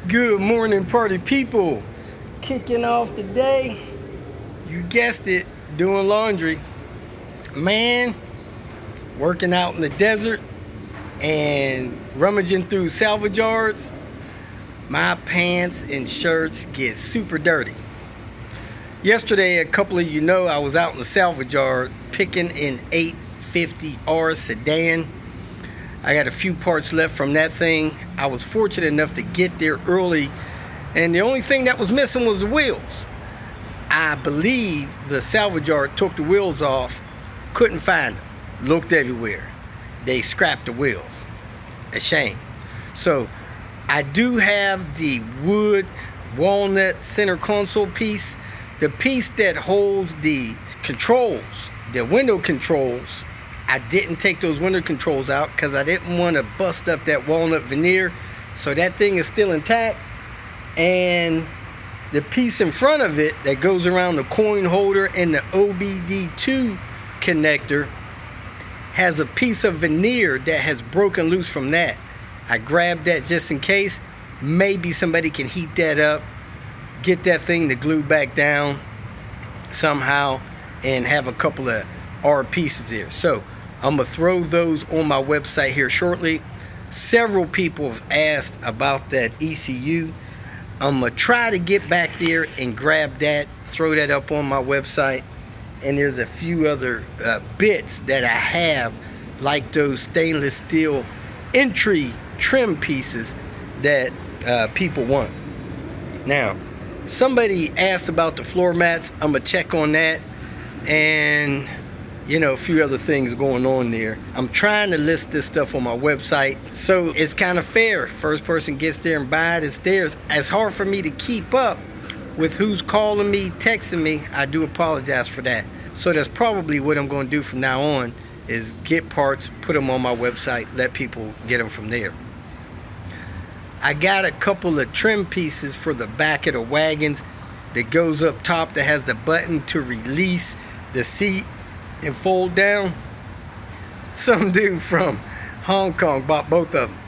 Good morning, party people. Kicking off today, you guessed it, doing laundry. Man, working out in the desert and rummaging through salvage yards, my pants and shirts get super dirty. Yesterday, a couple of you know, I was out in the salvage yard picking an 850R sedan. I got a few parts left from that thing. I was fortunate enough to get there early, and the only thing that was missing was the wheels. I believe the salvage yard took the wheels off, couldn't find them, looked everywhere. They scrapped the wheels. A shame. So I do have the wood walnut center console piece, the piece that holds the controls, the window controls. I didn't take those window controls out because I didn't want to bust up that walnut veneer. So that thing is still intact. And the piece in front of it that goes around the coin holder and the OBD2 connector has a piece of veneer that has broken loose from that. I grabbed that just in case. Maybe somebody can heat that up, get that thing to glue back down somehow, and have a couple of R pieces there. So I'm going to throw those on my website here shortly. Several people have asked about that ECU. I'm going to try to get back there and grab that, throw that up on my website. And there's a few other bits that I have, like those stainless steel entry trim pieces that people want. Now, somebody asked about the floor mats. I'm going to check on that. And a few other things going on there. I'm trying to list this stuff on my website, so it's kind of fair. First person gets there and buy it, it's theirs. It's hard for me to keep up with who's calling me, texting me. I do apologize for that. So that's probably what I'm going to do from now on, is get parts, put them on my website, let people get them from there. I got a couple of trim pieces for the back of the wagons that goes up top, that has the button to release the seat and fold down. Some dude from Hong Kong bought both of them.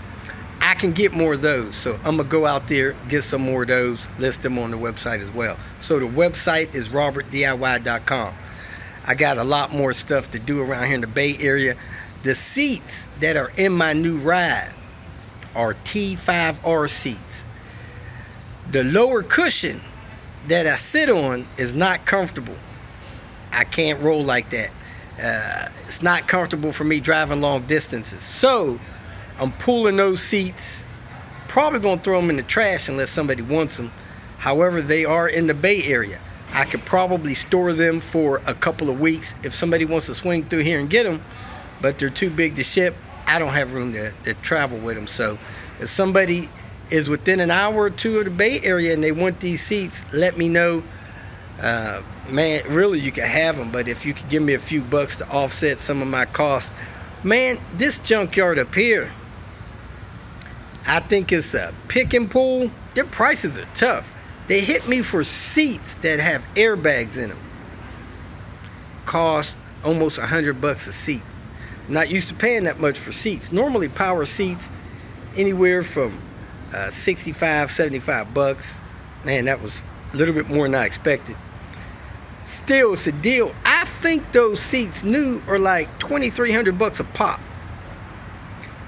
I can get more of those, so I'm gonna go out there, get some more of those, list them on the website as well. So the website is robertdiy.com. I got a lot more stuff to do around here in the Bay Area. The seats that are in my new ride are T5R seats. The lower cushion that I sit on is not comfortable. I can't roll like that. It's not comfortable for me driving long distances. So I'm pulling those seats. Probably going to throw them in the trash unless somebody wants them. However, they are in the Bay Area. I could probably store them for a couple of weeks if somebody wants to swing through here and get them. But they're too big to ship. I don't have room to travel with them. So if somebody is within an hour or two of the Bay Area and they want these seats, let me know. Man, really, you can have them, but if you could give me a few bucks to offset some of my costs. Man, this junkyard up here, I think it's a pick and pull. Their prices are tough. They hit me for seats that have airbags in them. Cost almost $100 a seat. I'm not used to paying that much for seats. Normally, power seats, anywhere from 65, 75 bucks. Man, that was a little bit more than I expected. Still, it's a deal. I think those seats new are like $2,300 a pop.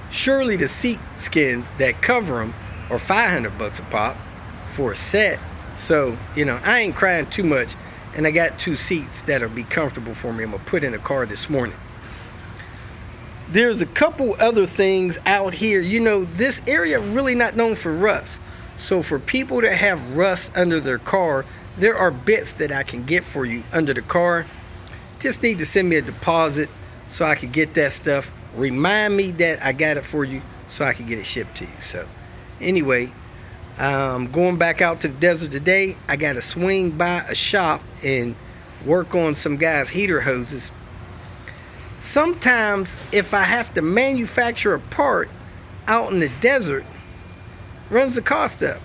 Surely the seat skins that cover them are $500 a pop for a set. So, I ain't crying too much. And I got 2 seats that'll be comfortable for me. I'm going to put in the car this morning. There's a couple other things out here. This area really not known for rust. So for people that have rust under their car, there are bits that I can get for you under the car. Just need to send me a deposit so I can get that stuff. Remind me that I got it for you so I can get it shipped to you. So anyway, going back out to the desert today. I got to swing by a shop and work on some guys' heater hoses. Sometimes if I have to manufacture a part out in the desert, runs the cost up.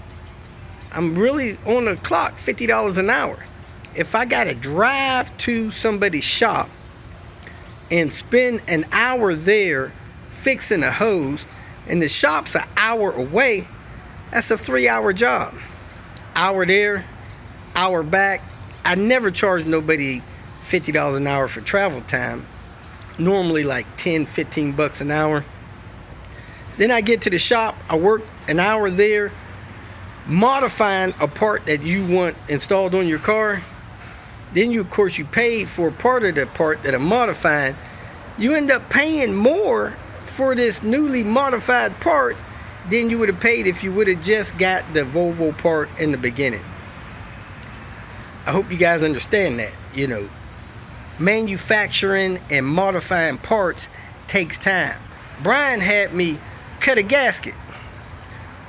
I'm really on the clock, $50 an hour. If I gotta drive to somebody's shop and spend an hour there fixing a hose, and the shop's an hour away, That's a 3-hour job. Hour there, hour back. I never charge nobody $50 an hour for travel time. Normally like 10, 15 bucks an hour. Then I get to the shop, I work an hour there, modifying a part that you want installed on your car. Then you, of course, you paid for part of the part that I'm modifying. You end up paying more for this newly modified part than you would have paid if you would have just got the Volvo part in the beginning. I hope you guys understand that. You know, manufacturing and modifying parts takes time. Brian had me cut a gasket.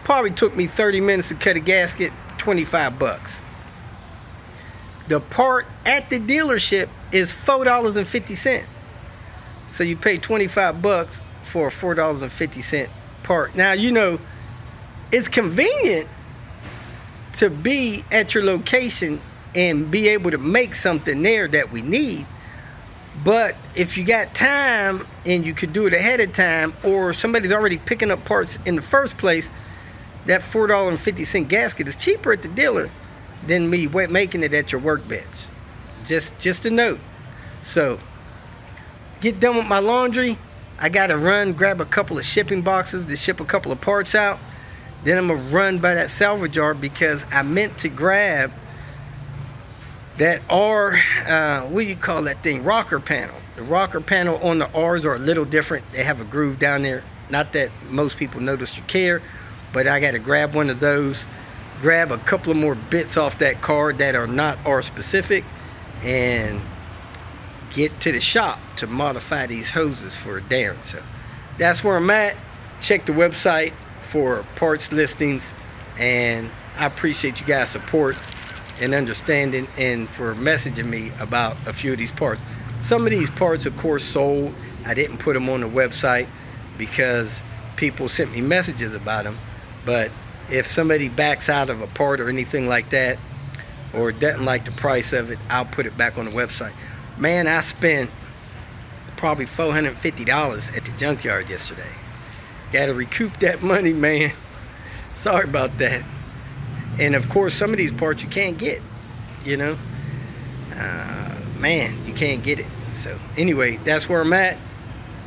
Probably took me 30 minutes to cut a gasket, 25 bucks. The part at the dealership is $4.50. So you pay 25 bucks for a $4.50 part. Now, you know, it's convenient to be at your location and be able to make something there that we need. But if you got time and you could do it ahead of time, or somebody's already picking up parts in the first place, that $4.50 gasket is cheaper at the dealer than me making it at your workbench. Just a note. So, get done with my laundry. I gotta run, grab a couple of shipping boxes to ship a couple of parts out. Then I'm gonna run by that salvage yard because I meant to grab that what do you call that thing? Rocker panel. The rocker panel on the R's are a little different. They have a groove down there. Not that most people notice or care, but I got to grab one of those, grab a couple of more bits off that car that are not R specific, and get to the shop to modify these hoses for Darren. So that's where I'm at. Check the website for parts listings, and I appreciate you guys' support and understanding and for messaging me about a few of these parts. Some of these parts, of course, sold. I didn't put them on the website because people sent me messages about them. But if somebody backs out of a part or anything like that, or doesn't like the price of it, I'll put it back on the website. Man, I spent probably $450 at the junkyard yesterday. Got to recoup that money, man. Sorry about that. And of course, some of these parts you can't get, you know. Man, you can't get it. So anyway, that's where I'm at.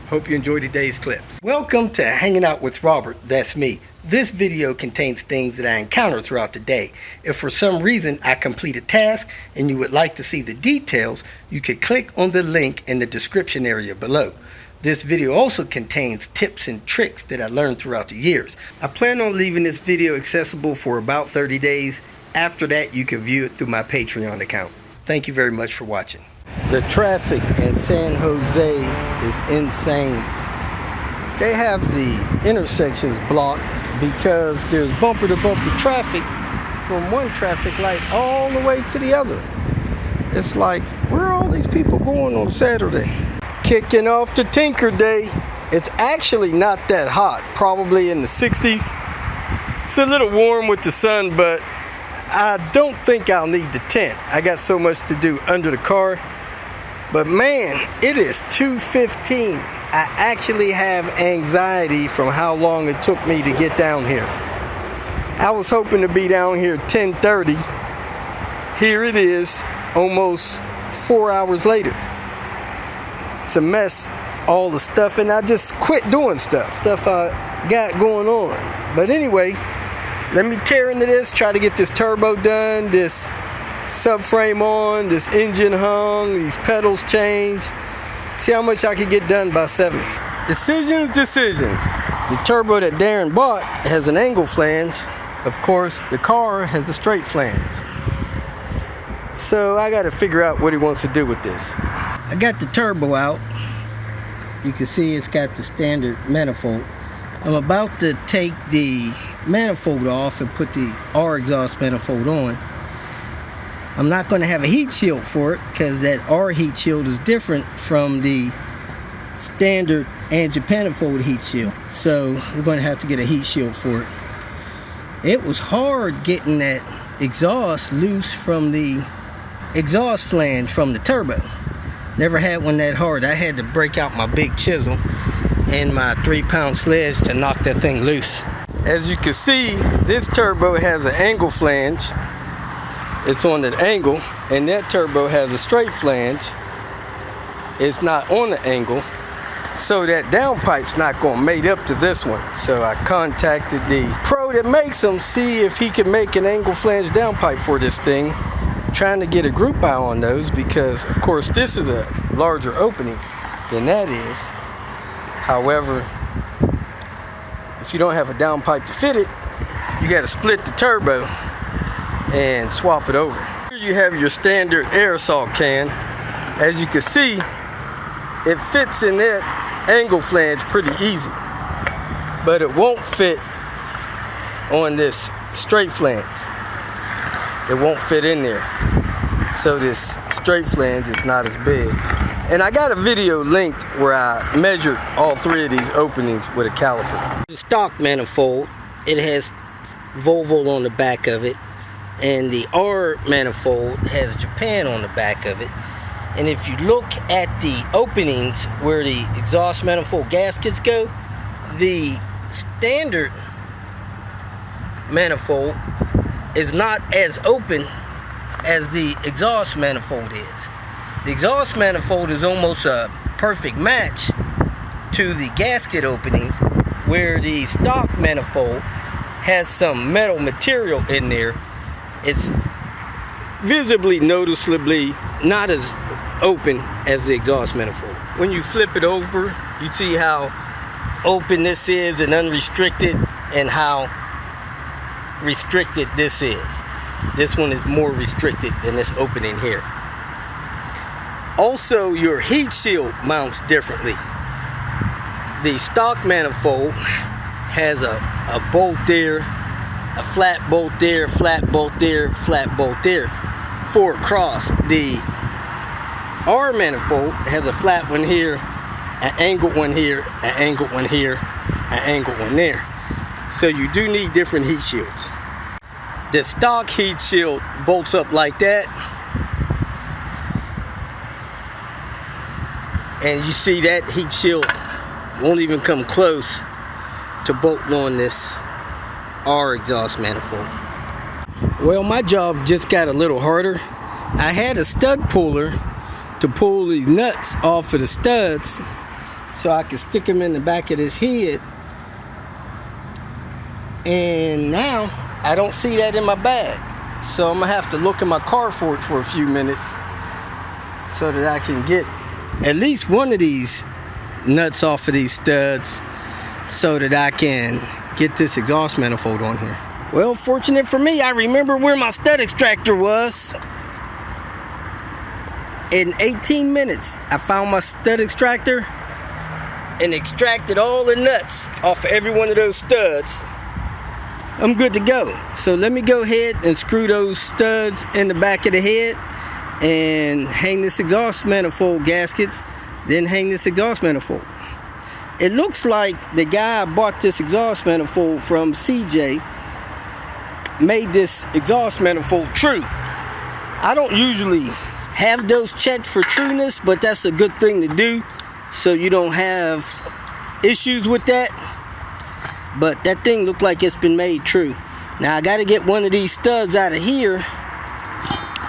Hope you enjoyed today's clips. Welcome to Hanging Out with Robert. That's me. This video contains things that I encounter throughout the day. If for some reason I complete a task and you would like to see the details, you could click on the link in the description area below. This video also contains tips and tricks that I learned throughout the years. I plan on leaving this video accessible for about 30 days. After that, you can view it through my Patreon account. Thank you very much for watching. The traffic in San Jose is insane. They have the intersections blocked because there's bumper-to-bumper traffic from one traffic light all the way to the other. It's like, where are all these people going on Saturday? Kicking off the Tinker Day. It's actually not that hot, probably in the 60s. It's a little warm with the sun, but I don't think I'll need the tent. I got so much to do under the car. But man, it is 2:15. I actually have anxiety from how long it took me to get down here. I was hoping to be down here 10:30. Here it is, almost 4 hours later. It's a mess, all the stuff, and I just quit doing stuff I got going on. But anyway, let me tear into this, try to get this turbo done, this subframe on, this engine hung, these pedals changed. See how much I can get done by 7. Decisions. The turbo that Darren bought has an angle flange. Of course, the car has a straight flange. So I got to figure out what he wants to do with this. I got the turbo out. You can see it's got the standard manifold. I'm about to take the manifold off and put the R exhaust manifold on. I'm not going to have a heat shield for it because that R heat shield is different from the standard engine manifold heat shield. So we're going to have to get a heat shield for it. It was hard getting that exhaust loose from the exhaust flange from the turbo. Never had one that hard. I had to break out my big chisel and my 3-pound sledge to knock that thing loose. As you can see, this turbo has an angle flange. It's on the angle, and that turbo has a straight flange. It's not on the angle, so that downpipe's not going to mate up to this one. So I contacted the pro that makes them, see if he can make an angle flange downpipe for this thing. Trying to get a group eye on those because, of course, this is a larger opening than that is. However, if you don't have a downpipe to fit it, you got to split the turbo and swap it over. Here you have your standard aerosol can. As you can see, it fits in that angle flange pretty easy, but it won't fit on this straight flange. It won't fit in there. So this straight flange is not as big. And I got a video linked where I measured all three of these openings with a caliper. The stock manifold, it has Volvo on the back of it, and the R manifold has Japan on the back of it. And if you look at the openings where the exhaust manifold gaskets go, the standard manifold is not as open as the exhaust manifold is. The exhaust manifold is almost a perfect match to the gasket openings, where the stock manifold has some metal material in there. It's visibly, noticeably not as open as the exhaust manifold. When you flip it over, you see how open this is and unrestricted, and how restricted this is. This one is more restricted than this opening here. Also, your heat shield mounts differently. The stock manifold has a bolt there, a flat bolt there, flat bolt there, flat bolt there, 4 across. The R manifold has a flat one here, an angled one here, an angled one here, an angled one there. So you do need different heat shields. The stock heat shield bolts up like that, and you see that heat shield won't even come close to bolting on this R exhaust manifold. Well, my job just got a little harder. I had a stud puller to pull these nuts off of the studs so I could stick them in the back of this head, and now I don't see that in my bag. So I'm gonna have to look in my car for it for a few minutes so that I can get at least one of these nuts off of these studs so that I can get this exhaust manifold on here. Well, fortunate for me, I remember where my stud extractor was. In 18 minutes, I found my stud extractor and extracted all the nuts off of every one of those studs. I'm good to go. So let me go ahead and screw those studs in the back of the head and hang this exhaust manifold gaskets, then hang this exhaust manifold. It looks like the guy I bought this exhaust manifold from, CJ, made this exhaust manifold true. I don't usually have those checked for trueness, but that's a good thing to do so you don't have issues with that. But that thing looked like it's been made true. Now I gotta get one of these studs out of here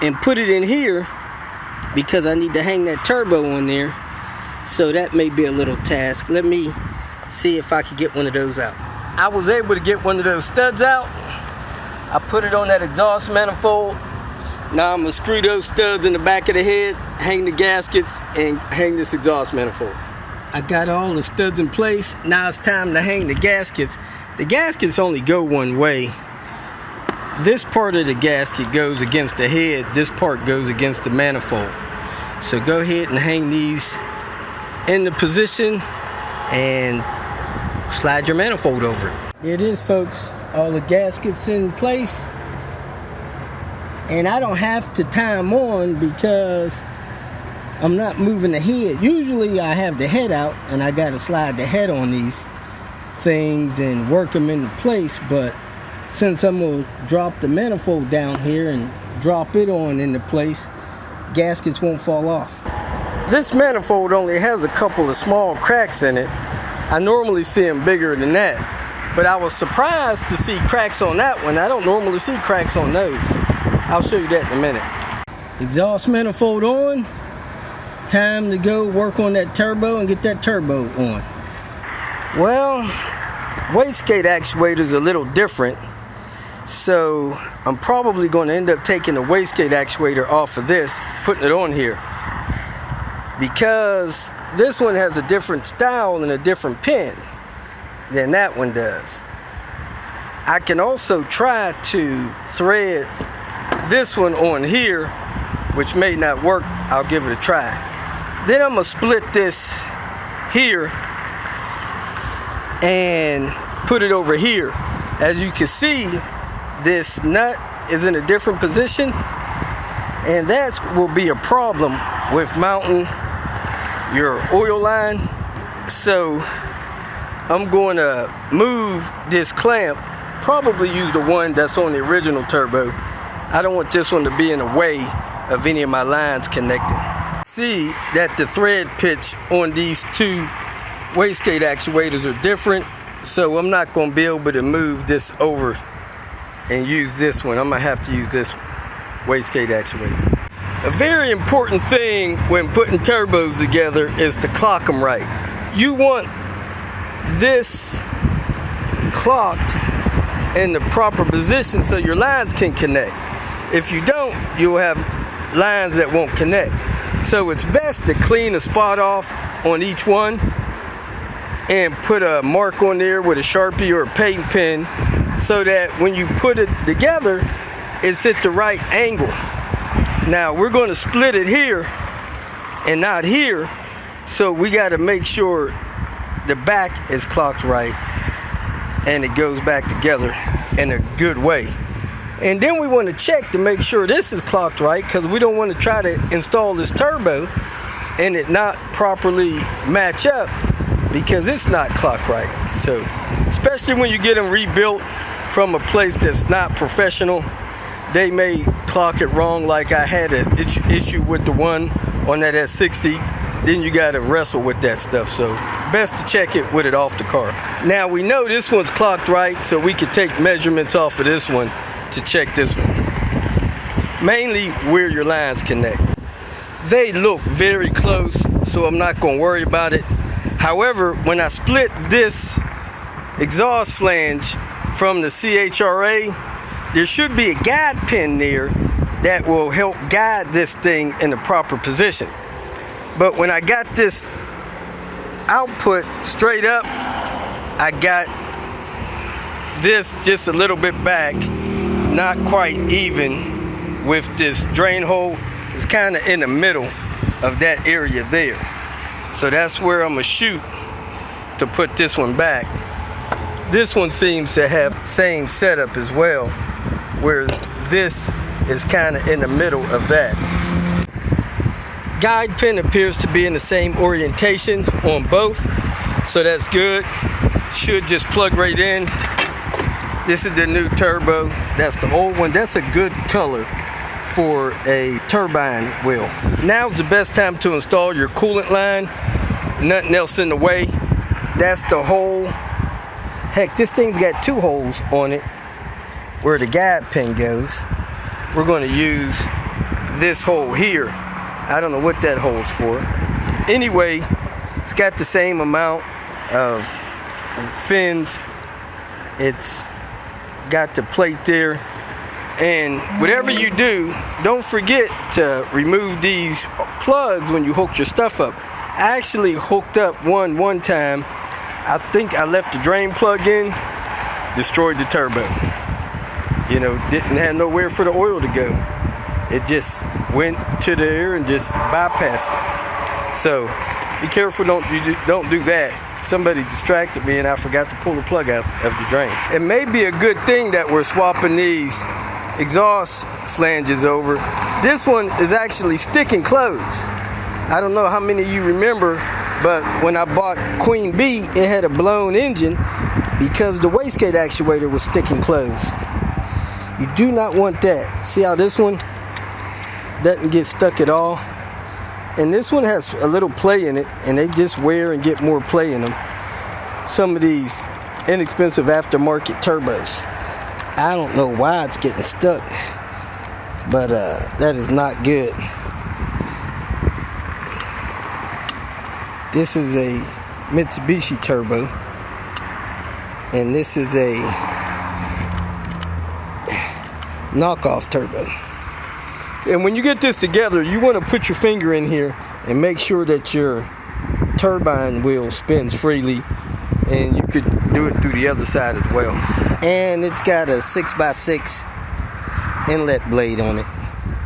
and put it in here because I need to hang that turbo on there. So that may be a little task. Let me see if I can get one of those out. I was able to get one of those studs out. I put it on that exhaust manifold. Now I'm gonna screw those studs in the back of the head, hang the gaskets, and hang this exhaust manifold. I got all the studs in place. Now it's time to hang the gaskets. The gaskets only go one way. This part of the gasket goes against the head. This part goes against the manifold. So go ahead and hang these in the position and slide your manifold over it. There it is, folks. All the gaskets in place. And I don't have to tie them on because I'm not moving the head. Usually I have the head out and I gotta slide the head on these things and work them into place, but since I'm gonna drop the manifold down here and drop it on into place, gaskets won't fall off. This manifold only has a couple of small cracks in it. I normally see them bigger than that. But I was surprised to see cracks on that one. I don't normally see cracks on those. I'll show you that in a minute. Exhaust manifold on. Time to go work on that turbo and get that turbo on. Well, wastegate actuator's a little different. So I'm probably going to end up taking the wastegate actuator off of this, putting it on here. Because this one has a different style and a different pin than that one does. I can also try to thread this one on here, which may not work. I'll give it a try. Then I'm going to split this here and put it over here. As you can see, this nut is in a different position, and that will be a problem with mounting your oil line. So I'm going to move this clamp, probably use the one that's on the original turbo. I don't want this one to be in the way of any of my lines connecting. See that the thread pitch on these two wastegate actuators are different, so I'm not going to be able to move this over and use this one. I'm going to have to use this wastegate actuator. A very important thing when putting turbos together is to clock them right. You want this clocked in the proper position so your lines can connect. If you don't, you'll have lines that won't connect. So it's best to clean a spot off on each one and put a mark on there with a Sharpie or a paint pen so that when you put it together, it's at the right angle. Now we're going to split it here and not here, so we got to make sure the back is clocked right and it goes back together in a good way. And then we want to check to make sure this is clocked right, because we don't want to try to install this turbo and it not properly match up because it's not clocked right. So especially when you get them rebuilt from a place that's not professional, they may clock it wrong, like I had an issue with the one on that S60. Then you got to wrestle with that stuff. So best to check it with it off the car. Now we know this one's clocked right, so we can take measurements off of this one to check this one. Mainly where your lines connect. They look very close, so I'm not going to worry about it. However, when I split this exhaust flange from the CHRA, there should be a guide pin there that will help guide this thing in the proper position. But when I got this output straight up, I got this just a little bit back, not quite even with this drain hole. It's kind of in the middle of that area there. So that's where I'm gonna shoot to put this one back. This one seems to have the same setup as well, where this is kind of in the middle of that. Guide pin appears to be in the same orientation on both, so that's good. Should just plug right in. This is the new turbo. That's the old one. That's a good color for a turbine wheel. Now's the best time to install your coolant line. Nothing else in the way. That's the hole. Heck, this thing's got two holes on it where the guide pin goes. We're going to use this hole here. I don't know what that hole's for. Anyway, it's got the same amount of fins. It's got the plate there. And whatever you do, don't forget to remove these plugs when you hook your stuff up. I actually hooked up one time. I think I left the drain plug in, destroyed the turbo. You know, didn't have nowhere for the oil to go. It just went to there and just bypassed it. So be careful, don't do that. Somebody distracted me and I forgot to pull the plug out of the drain. It may be a good thing that we're swapping these exhaust flanges over. This one is actually sticking closed. I don't know how many of you remember, but when I bought Queen Bee, it had a blown engine because the wastegate actuator was sticking closed. You do not want that. See how this one doesn't get stuck at all? And this one has a little play in it, and they just wear and get more play in them. Some of these inexpensive aftermarket turbos. I don't know why it's getting stuck, but that is not good. This is a Mitsubishi turbo, and this is a knockoff turbo. And when you get this together, you want to put your finger in here and make sure that your turbine wheel spins freely, and you could do it through the other side as well. And it's got a 6x6 inlet blade on it,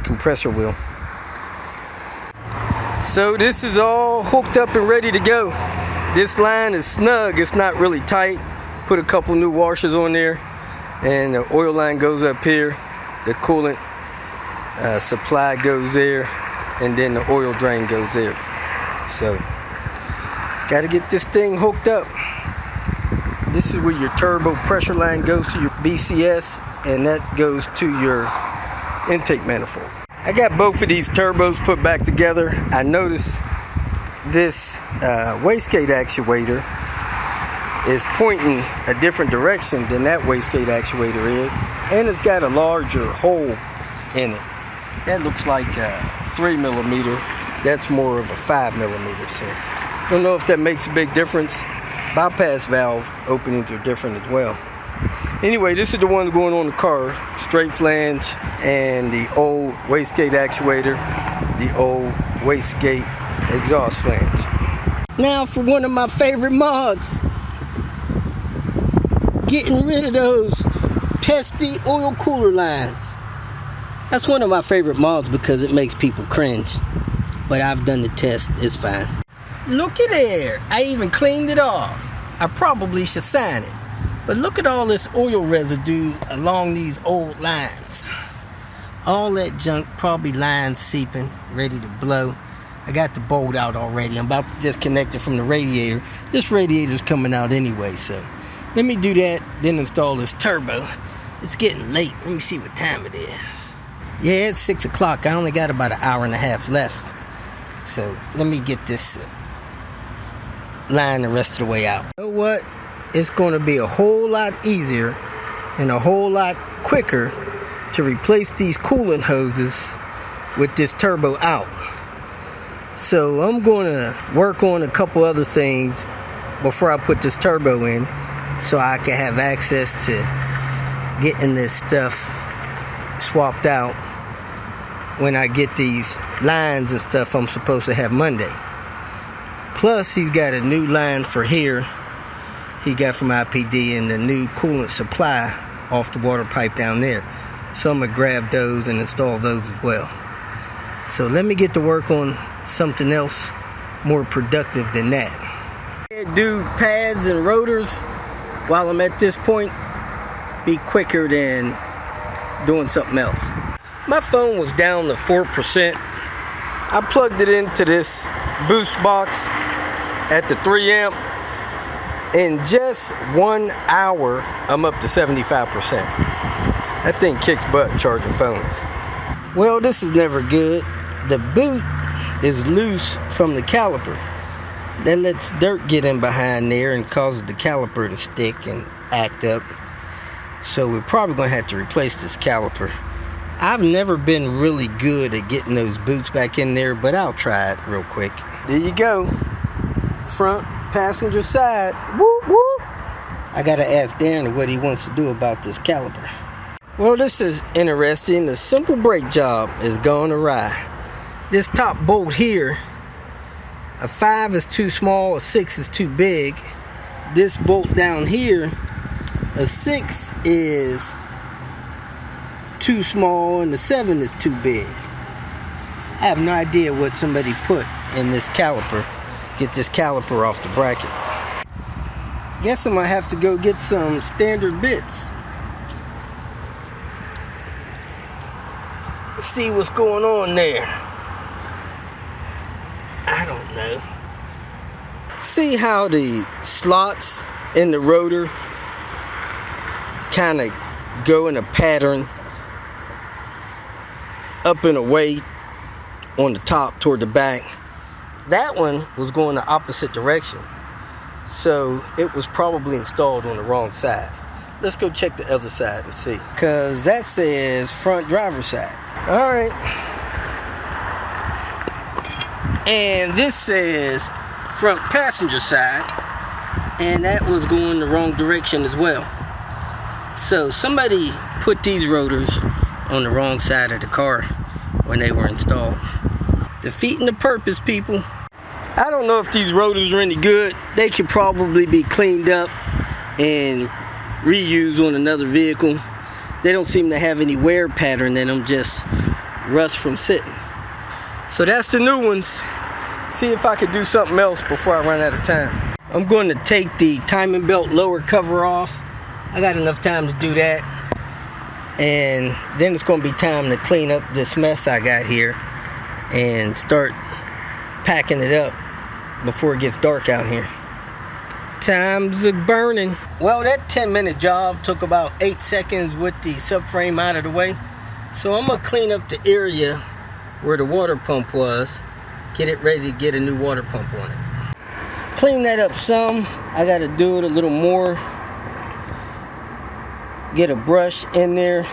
compressor wheel. So this is all hooked up and ready to go. This line is snug, it's not really tight. Put a couple new washers on there, and the oil line goes up here, the coolant supply goes there, and then the oil drain goes there. So got to get this thing hooked up. This is where your turbo pressure line goes to your BCS, and that goes to your intake manifold. I got both of these turbos put back together. I noticed this wastegate actuator is pointing a different direction than that wastegate actuator is, and it's got a larger hole in it. That looks like a 3mm. That's more of a 5mm. So don't know if that makes a big difference. Bypass valve openings are different as well. Anyway, this is the one going on the car. Straight flange and the old wastegate actuator, the old wastegate exhaust flange. Now for one of my favorite mods. Getting rid of those pesky oil cooler lines. That's one of my favorite mods because it makes people cringe. But I've done the test, it's fine. Look at there, I even cleaned it off. I probably should sign it. But look at all this oil residue along these old lines. All that junk, probably lines seeping, ready to blow. I got the bolt out already. I'm about to disconnect it from the radiator. This radiator's coming out anyway, so let me do that, then install this turbo. It's getting late. Let me see what time it is. Yeah, it's 6 o'clock. I only got about an hour and a half left. So let me get this line the rest of the way out. You know what? It's going to be a whole lot easier and a whole lot quicker to replace these coolant hoses with this turbo out. So I'm going to work on a couple other things before I put this turbo in, so I can have access to getting this stuff swapped out when I get these lines and stuff I'm supposed to have Monday. Plus, he's got a new line for here he got from IPD, and the new coolant supply off the water pipe down there. So I'm going to grab those and install those as well. So let me get to work on something else more productive than that. Do pads and rotors while I'm at this point. Be quicker than doing something else. My phone was down to 4%. I plugged it into this boost box at the 3 amp. In just 1 hour, I'm up to 75%. That thing kicks butt charging phones. Well, this is never good. The boot is loose from the caliper. That lets dirt get in behind there and causes the caliper to stick and act up. So we're probably going to have to replace this caliper. I've never been really good at getting those boots back in there, but I'll try it real quick. There you go. Front passenger side. Whoop, whoop. I got to ask Darren what he wants to do about this caliper. Well, this is interesting. The simple brake job is going awry. This top bolt here, a 5 is too small, a 6 is too big. This bolt down here, a 6 is too small and the 7 is too big. I have no idea what somebody put in this caliper. Get this caliper off the bracket. Guess I'm gonna have to go get some standard bits. Let's see what's going on there. I don't know. See how the slots in the rotor kind of go in a pattern up and away on the top toward the back. That one was going the opposite direction. So it was probably installed on the wrong side. Let's go check the other side and see. Cause that says front driver's side. All right. And this says front passenger side. And that was going the wrong direction as well. So somebody put these rotors on the wrong side of the car when they were installed. Defeating the purpose, people. I don't know if these rotors are any good. They could probably be cleaned up and reused on another vehicle. They don't seem to have any wear pattern in them, just rust from sitting. So that's the new ones. See if I could do something else before I run out of time. I'm going to take the timing belt lower cover off. I got enough time to do that. And then it's going to be time to clean up this mess I got here and start packing it up before it gets dark out here. Time's burning. Well, that 10-minute job took about 8 seconds with the subframe out of the way. So I'm going to clean up the area where the water pump was, get it ready to get a new water pump on it. Clean that up some. I got to do it a little more. Get a brush in there.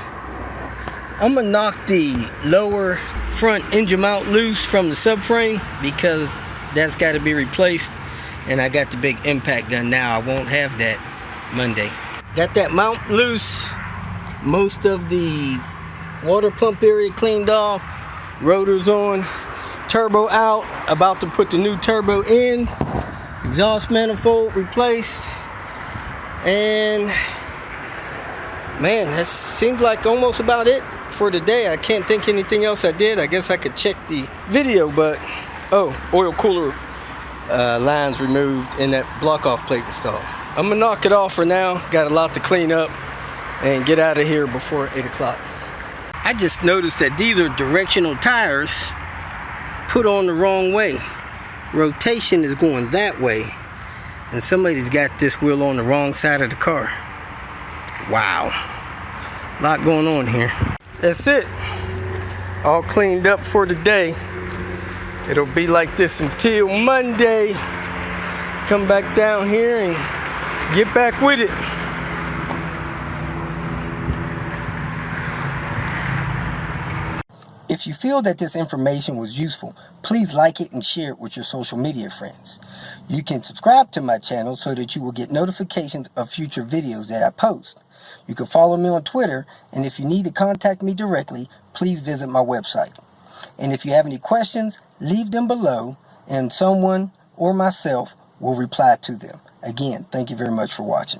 I'm going to knock the lower front engine mount loose from the subframe because that's got to be replaced. And I got the big impact gun now. I won't have that Monday. Got that mount loose. Most of the water pump area cleaned off. Rotors on. Turbo out. About to put the new turbo in. Exhaust manifold replaced. And man, that seems like almost about it for today. I can't think anything else I did. I guess I could check the video, but oil cooler lines removed and that block off plate installed. I'm gonna knock it off for now. Got a lot to clean up and get out of here before 8 o'clock. I just noticed that these are directional tires put on the wrong way. Rotation is going that way, and somebody's got this wheel on the wrong side of the car. Wow, a lot going on here. That's it, all cleaned up for today. It'll be like this until Monday. Come back down here and get back with it. If you feel that this information was useful, please like it and share it with your social media friends. You can subscribe to my channel so that you will get notifications of future videos that I post. You can follow me on Twitter, and if you need to contact me directly, please visit my website. And if you have any questions, leave them below, and someone or myself will reply to them. Again, thank you very much for watching.